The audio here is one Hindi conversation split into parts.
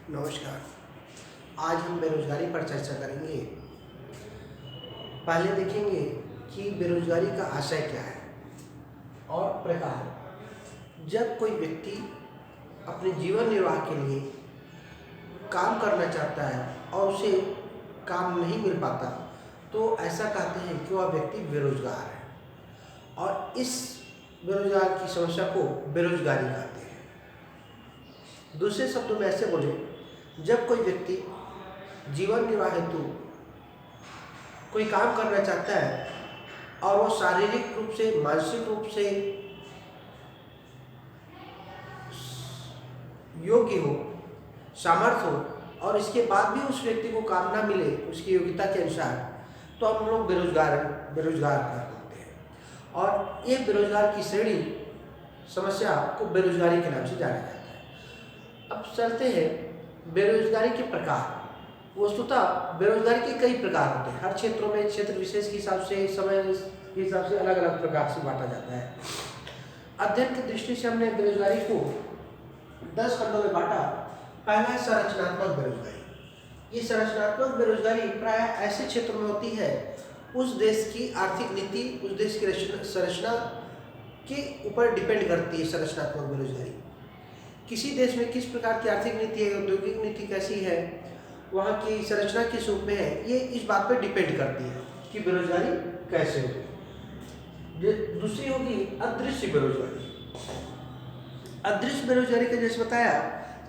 नमस्कार। आज हम बेरोजगारी पर चर्चा करेंगे। पहले देखेंगे कि बेरोजगारी का आशय क्या है और प्रकार। जब कोई व्यक्ति अपने जीवन निर्वाह के लिए काम करना चाहता है और उसे काम नहीं मिल पाता, तो ऐसा कहते हैं कि वह व्यक्ति बेरोजगार है और इस बेरोजगार की समस्या को बेरोजगारी कहते हैं। दूसरे शब्दों में ऐसे बोले, जब कोई व्यक्ति जीवन निर्वाह हेतु कोई काम करना चाहता है और वो शारीरिक रूप से, मानसिक रूप से योग्य हो, सामर्थ्य हो और इसके बाद भी उस व्यक्ति को काम ना मिले उसकी योग्यता के अनुसार, तो हम लोग बेरोजगार कर सकते हैं। और ये बेरोजगार की श्रेणी समस्या को बेरोजगारी के नाम से जाना जाता है। अब चलते हैं बेरोजगारी के प्रकार। वस्तुतः बेरोजगारी के कई प्रकार होते हैं। हर क्षेत्रों में क्षेत्र विशेष के हिसाब से, समय के हिसाब से अलग अलग प्रकार से बांटा जाता है। अध्ययन की दृष्टि से हमने बेरोजगारी को 10 खंडों में बांटा। पहला है संरचनात्मक बेरोजगारी। ये संरचनात्मक बेरोजगारी प्रायः ऐसे क्षेत्रों में होती है, उस देश की आर्थिक नीति, उस देश की संरचना के ऊपर डिपेंड करती है। संरचनात्मक बेरोजगारी किसी देश में किस प्रकार की आर्थिक नीति है, औद्योगिक नीति कैसी है, वहाँ की संरचना किस रूप में है, ये इस बात पर डिपेंड करती है कि बेरोजगारी कैसे होगी। दूसरी होगी अदृश्य बेरोजगारी। अदृश्य बेरोजगारी का जैसे बताया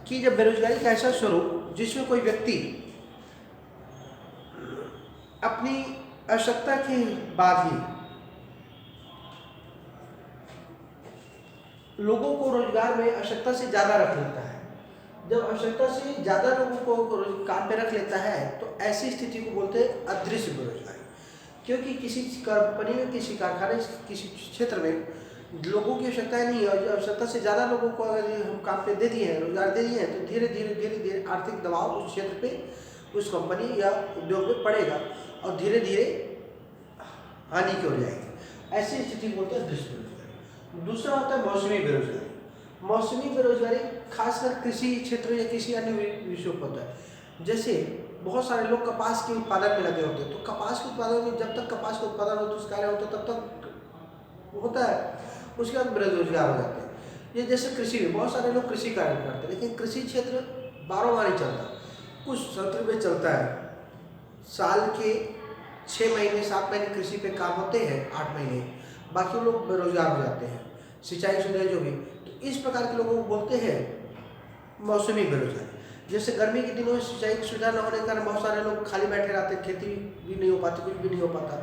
कि जब बेरोजगारी का ऐसा स्वरूप जिसमें कोई व्यक्ति अपनी आवश्यकता के बाद ही लोगों को रोजगार में आवश्यकता से ज़्यादा रख लेता है। जब आवश्यकता से ज़्यादा लोगों को काम पे रख लेता है तो ऐसी स्थिति को बोलते हैं अदृश्य बेरोजगारी। क्योंकि किसी कंपनी में, किसी कारखाने, किसी क्षेत्र में लोगों की आवश्यकताएं नहीं है और आवश्यकता से ज़्यादा लोगों को अगर हम काम पे दे दिए हैं, रोजगार दे दिए हैं, तो धीरे धीरे आर्थिक दबाव उस क्षेत्र पे, उस कंपनी या उद्योग में पड़ेगा और धीरे धीरे हानि की ओर जाएगी। ऐसी स्थिति को बोलते हैं अदृश्य बेरोजगारी। दूसरा होता है मौसमी बेरोजगारी। मौसमी बेरोजगारी खासकर कृषि क्षेत्र या किसी अन्य विषयों पर होता है। जैसे बहुत सारे लोग कपास के उत्पादन में लगे होते हैं, तो कपास के उत्पादन में जब तक कपास का उत्पादन होता है, उस कार्य होता है, तब तक होता है, उसके बाद बेरोजगार हो जाते हैं। ये जैसे कृषि में बहुत सारे लोग कृषि कार्य करते हैं, लेकिन कृषि क्षेत्र 12 माह नहीं चलता, कुछ सत्र में चलता है। साल के 6 महीने 7 महीने कृषि पे काम होते हैं, 8 महीने बाकी लोग बेरोजगार हो जाते हैं। सिंचाई सुविधा जो भी, तो इस प्रकार के लोगों को बोलते हैं मौसमी बेरोजगारी। जैसे गर्मी के दिनों में सिंचाई की सुविधा न होने के कारण बहुत सारे लोग खाली बैठे रहते, खेती भी नहीं हो पाती, कुछ भी नहीं हो पाता,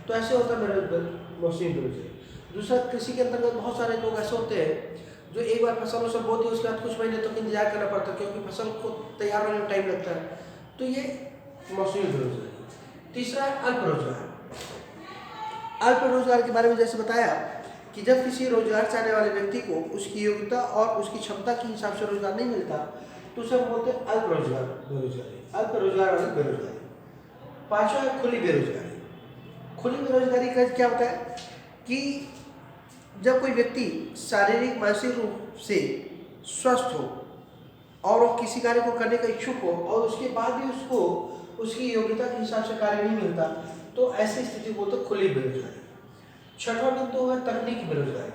तो ऐसे होता है मौसमी बेरोजगारी। दूसरा, कृषि के अंतर्गत बहुत सारे लोग ऐसे होते हैं जो एक बार फसल वसल बो दी, उसके बाद कुछ महीने तक इंतजार करना पड़ता है क्योंकि फसल को तैयार होने में टाइम लगता है, तो ये मौसमी बेरोजगारी। तीसरा है अल्प रोजगार। अल्प रोजगार के बारे में जैसे बताया कि जब किसी रोजगार चाहने वाले व्यक्ति को उसकी योग्यता और उसकी क्षमता के हिसाब से रोजगार नहीं मिलता, तो उसे हम बोलते हैं अल्प रोजगार बेरोजगारी, अल्प रोजगार वाली बेरोजगारी। पांचवा है खुली बेरोजगारी। खुली बेरोजगारी का क्या होता है कि जब कोई व्यक्ति शारीरिक मानसिक रूप से स्वस्थ हो और वो किसी कार्य को करने का इच्छुक हो और उसके बाद भी उसको उसकी योग्यता के हिसाब से कार्य नहीं मिलता, तो ऐसी स्थिति को बोलते खुली बेरोजगारी। छठवां बिंदु है तकनीकी बेरोजगारी।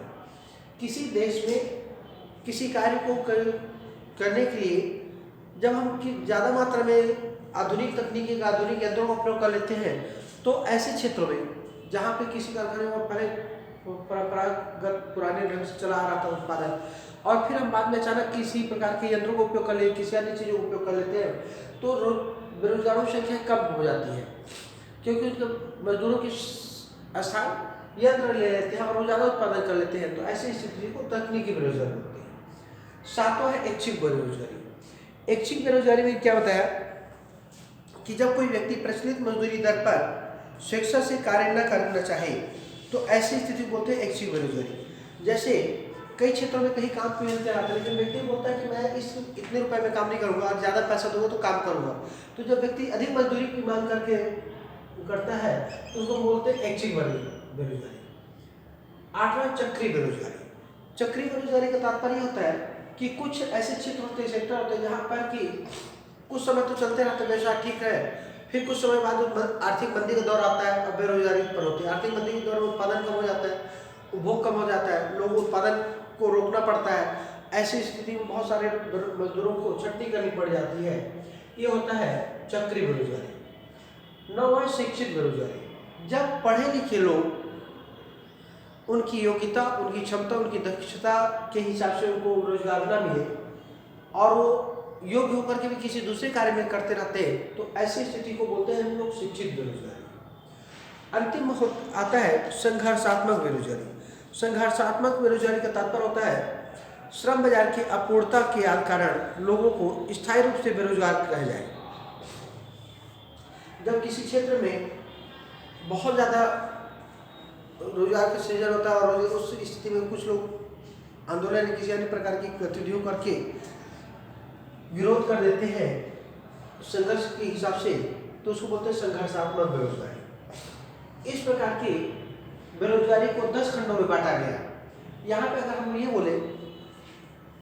किसी देश में किसी कार्य को करने के लिए जब हम ज़्यादा मात्रा में आधुनिक तकनीकी का, आधुनिक यंत्रों का प्रयोग कर लेते हैं, तो ऐसे क्षेत्रों में जहाँ पे किसी कारखाने में पहले परंपरागत पुराने ढंग से चला आ रहा था उत्पादन, और फिर हम बाद में अचानक किसी प्रकार के यंत्रों का उपयोग कर ले, किसी अन्य चीज़ों का उपयोग कर लेते हैं, तो बेरोजगारों की संख्या कम हो जाती है क्योंकि मजदूरों की स्थान यंत्र ले लेते हैं और वो ज़्यादा उत्पादन कर लेते हैं, तो ऐसी स्थिति को तकनीकी बेरोजगारी होती है। सातवां है ऐच्छिक बेरोजगारी। ऐच्छिक बेरोजगारी में क्या बताया कि जब कोई व्यक्ति प्रचलित मजदूरी दर पर स्वेच्छा से कार्य न करना चाहे, तो ऐसी स्थिति बोलते हैं ऐच्छिक बेरोजगारी। जैसे कई क्षेत्रों में कहीं काम पे मिलते रहता है, लेकिन व्यक्ति बोलता है कि मैं इतने रुपए में काम नहीं करूँगा और ज़्यादा पैसा दूंगा तो काम करूँगा, तो जब व्यक्ति अधिक मजदूरी की मांग करके करता है तो उसको बोलते हैं ऐच्छिक बेरोजगारी। आठवां चक्रीय बेरोजगारी। चक्रीय बेरोजगारी का तात्पर्य होता है कि कुछ ऐसे क्षेत्र होते हैं, सेक्टर होते हैं जहाँ पर कि कुछ समय तो चलते रहते हैं, व्यवसाय ठीक है, फिर कुछ समय बाद आर्थिक मंदी का दौर आता है और बेरोजगारी उत्पन्न होती है। आर्थिक मंदी के दौर में उत्पादन कम हो जाता है, उपभोग कम हो जाता है, लोग उत्पादन को रोकना पड़ता है। ऐसी स्थिति में बहुत सारे मजदूरों को छटनी करनी पड़ जाती है। ये होता है चक्री बेरोजगारी। नौ है शिक्षित बेरोजगारी। जब पढ़े लिखे लोग उनकी योग्यता, उनकी क्षमता, उनकी दक्षता के हिसाब से उनको रोजगार न मिले और वो योग्य होकर के भी किसी दूसरे कार्य में करते रहते हैं, तो ऐसी स्थिति को बोलते हैं हम लोग शिक्षित बेरोजगारी। अंतिम आता है संघर्षात्मक बेरोजगारी। संघर्षात्मक बेरोजगारी का तात्पर्य होता है श्रम बाजार की अपूर्णता के कारण लोगों को स्थायी रूप से बेरोजगार रह जाए। जब किसी क्षेत्र में बहुत ज़्यादा रोजगार का सृजन होता है और उस स्थिति में कुछ लोग आंदोलन या किसी अन्य प्रकार की गतिविधियों करके विरोध कर देते हैं संघर्ष के हिसाब से, तो उसको बोलते हैं संघर्षात्मक बेरोजगारी। इस प्रकार की बेरोजगारी को 10 खंडों में बांटा गया। यहाँ पे अगर हम ये बोले